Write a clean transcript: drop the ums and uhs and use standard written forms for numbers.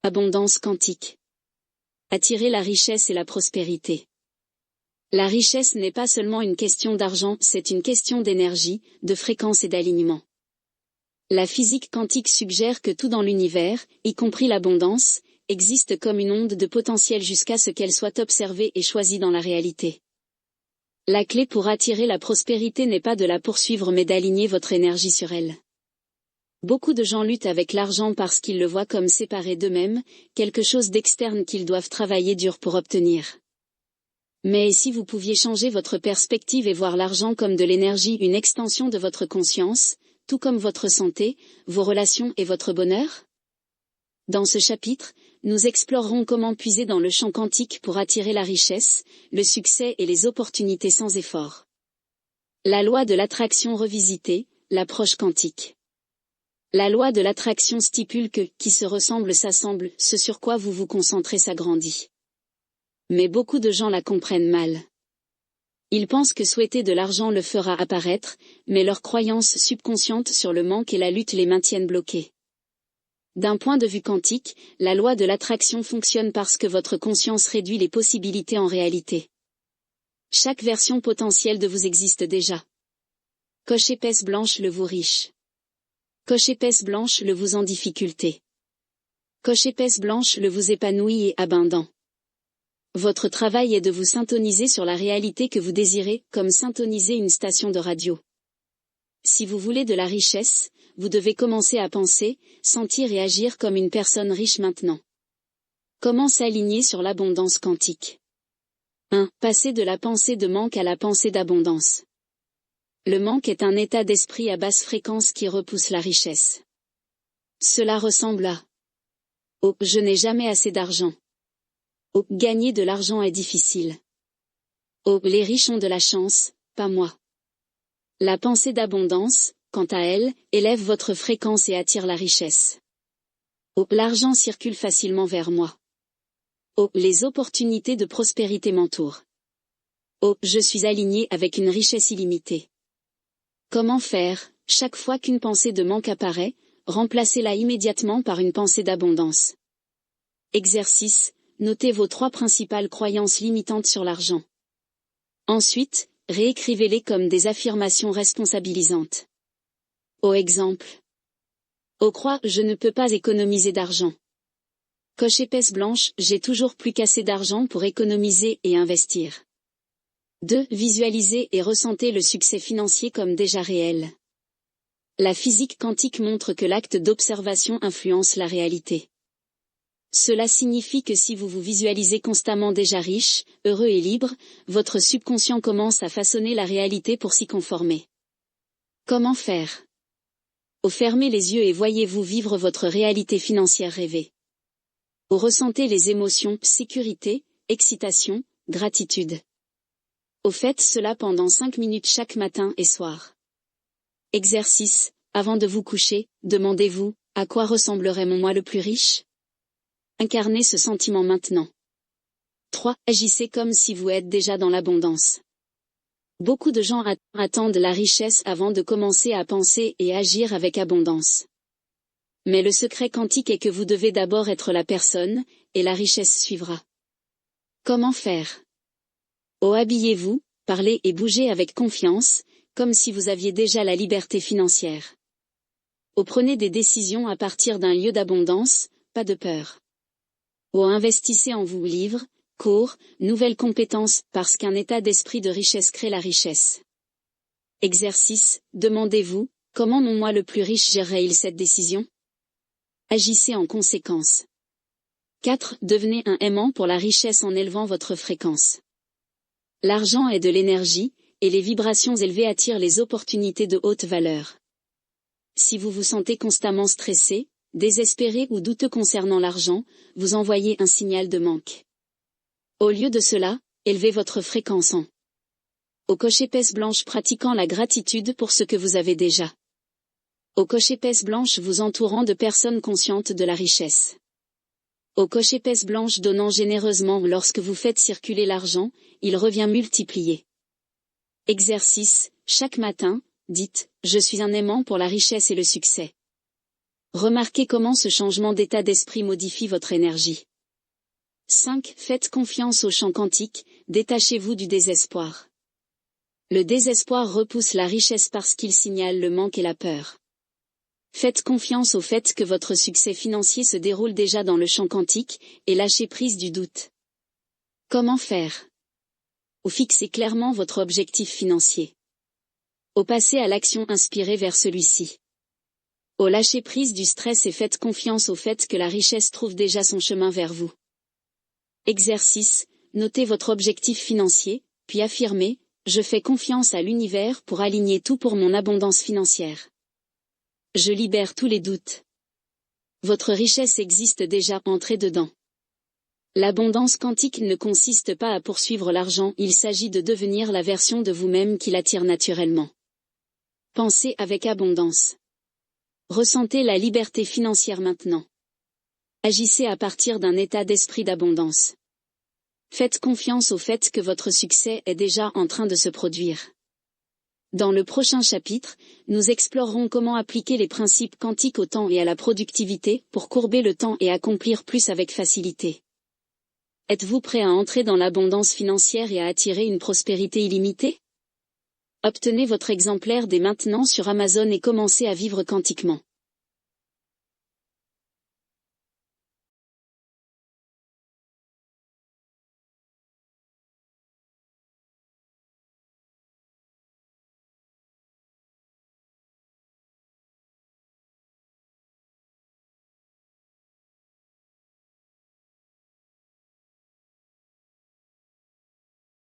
Abondance quantique. Attirer la richesse et la prospérité. La richesse n'est pas seulement une question d'argent, c'est une question d'énergie, de fréquence et d'alignement. La physique quantique suggère que tout dans l'univers, y compris l'abondance, existe comme une onde de potentiel jusqu'à ce qu'elle soit observée et choisie dans la réalité. La clé pour attirer la prospérité n'est pas de la poursuivre mais d'aligner votre énergie sur elle. Beaucoup de gens luttent avec l'argent parce qu'ils le voient comme séparé d'eux-mêmes, quelque chose d'externe qu'ils doivent travailler dur pour obtenir. Mais si vous pouviez changer votre perspective et voir l'argent comme de l'énergie, une extension de votre conscience, tout comme votre santé, vos relations et votre bonheur? Dans ce chapitre, nous explorerons comment puiser dans le champ quantique pour attirer la richesse, le succès et les opportunités sans effort. La loi de l'attraction revisitée, l'approche quantique. La loi de l'attraction stipule que qui se ressemble s'assemble, ce sur quoi vous vous concentrez s'agrandit. Mais beaucoup de gens la comprennent mal. Ils pensent que souhaiter de l'argent le fera apparaître, mais leurs croyances subconscientes sur le manque et la lutte les maintiennent bloqués. D'un point de vue quantique, la loi de l'attraction fonctionne parce que votre conscience réduit les possibilités en réalité. Chaque version potentielle de vous existe déjà. Coche épaisse blanche le vous riche. Coche épaisse blanche le vous en difficulté. Coche épaisse blanche le vous épanoui et abondant. Votre travail est de vous syntoniser sur la réalité que vous désirez, comme syntoniser une station de radio. Si vous voulez de la richesse, vous devez commencer à penser, sentir et agir comme une personne riche maintenant. Comment s'aligner sur l'abondance quantique? 1. Passer de la pensée de manque à la pensée d'abondance. Le manque est un état d'esprit à basse fréquence qui repousse la richesse. Cela ressemble à « Oh, je n'ai jamais assez d'argent ». Oh, gagner de l'argent est difficile. Oh, les riches ont de la chance, pas moi. La pensée d'abondance, quant à elle, élève votre fréquence et attire la richesse. Oh, l'argent circule facilement vers moi. Oh, les opportunités de prospérité m'entourent. Oh, je suis aligné avec une richesse illimitée. Comment faire, chaque fois qu'une pensée de manque apparaît, remplacez-la immédiatement par une pensée d'abondance. Exercice, notez vos 3 principales croyances limitantes sur l'argent. Ensuite, réécrivez-les comme des affirmations responsabilisantes. Au exemple. Au croire, je ne peux pas économiser d'argent. Coche épaisse blanche, j'ai toujours plus qu'assez d'argent pour économiser et investir. 2. Visualisez et ressentez le succès financier comme déjà réel. La physique quantique montre que l'acte d'observation influence la réalité. Cela signifie que si vous vous visualisez constamment déjà riche, heureux et libre, votre subconscient commence à façonner la réalité pour s'y conformer. Comment faire? Fermez les yeux et voyez-vous vivre votre réalité financière rêvée. Ressentez les émotions, sécurité, excitation, gratitude. Faites cela pendant 5 minutes chaque matin et soir. Exercice, avant de vous coucher, demandez-vous, à quoi ressemblerait mon moi le plus riche? Incarnez ce sentiment maintenant. 3. Agissez comme si vous êtes déjà dans l'abondance. Beaucoup de gens attendent la richesse avant de commencer à penser et agir avec abondance. Mais le secret quantique est que vous devez d'abord être la personne, et la richesse suivra. Comment faire? Habillez-vous, parlez et bougez avec confiance, comme si vous aviez déjà la liberté financière. Prenez des décisions à partir d'un lieu d'abondance, pas de peur. Investissez en vous, livres, cours, nouvelles compétences, parce qu'un état d'esprit de richesse crée la richesse. Exercice, demandez-vous, comment mon moi le plus riche gérerait-il cette décision? Agissez en conséquence. 4. Devenez un aimant pour la richesse en élevant votre fréquence. L'argent est de l'énergie, et les vibrations élevées attirent les opportunités de haute valeur. Si vous vous sentez constamment stressé, désespéré ou douteux concernant l'argent, vous envoyez un signal de manque. Au lieu de cela, élevez votre fréquence en coche épaisse blanche pratiquant la gratitude pour ce que vous avez déjà. Coche épaisse blanche vous entourant de personnes conscientes de la richesse. Coche épaisse blanche donnant généreusement lorsque vous faites circuler l'argent, il revient multiplié. Exercice, chaque matin, dites, je suis un aimant pour la richesse et le succès. Remarquez comment ce changement d'état d'esprit modifie votre énergie. 5. Faites confiance au champ quantique, détachez-vous du désespoir. Le désespoir repousse la richesse parce qu'il signale le manque et la peur. Faites confiance au fait que votre succès financier se déroule déjà dans le champ quantique, et lâchez prise du doute. Comment faire? Ou fixez clairement votre objectif financier. Au passer à l'action inspirée vers celui-ci. Au lâcher prise du stress et faites confiance au fait que la richesse trouve déjà son chemin vers vous. Exercice, notez votre objectif financier, puis affirmez, je fais confiance à l'univers pour aligner tout pour mon abondance financière. Je libère tous les doutes. Votre richesse existe déjà, entrez dedans. L'abondance quantique ne consiste pas à poursuivre l'argent, il s'agit de devenir la version de vous-même qui l'attire naturellement. Pensez avec abondance. Ressentez la liberté financière maintenant. Agissez à partir d'un état d'esprit d'abondance. Faites confiance au fait que votre succès est déjà en train de se produire. Dans le prochain chapitre, nous explorerons comment appliquer les principes quantiques au temps et à la productivité pour courber le temps et accomplir plus avec facilité. Êtes-vous prêt à entrer dans l'abondance financière et à attirer une prospérité illimitée? Obtenez votre exemplaire dès maintenant sur Amazon et commencez à vivre quantiquement.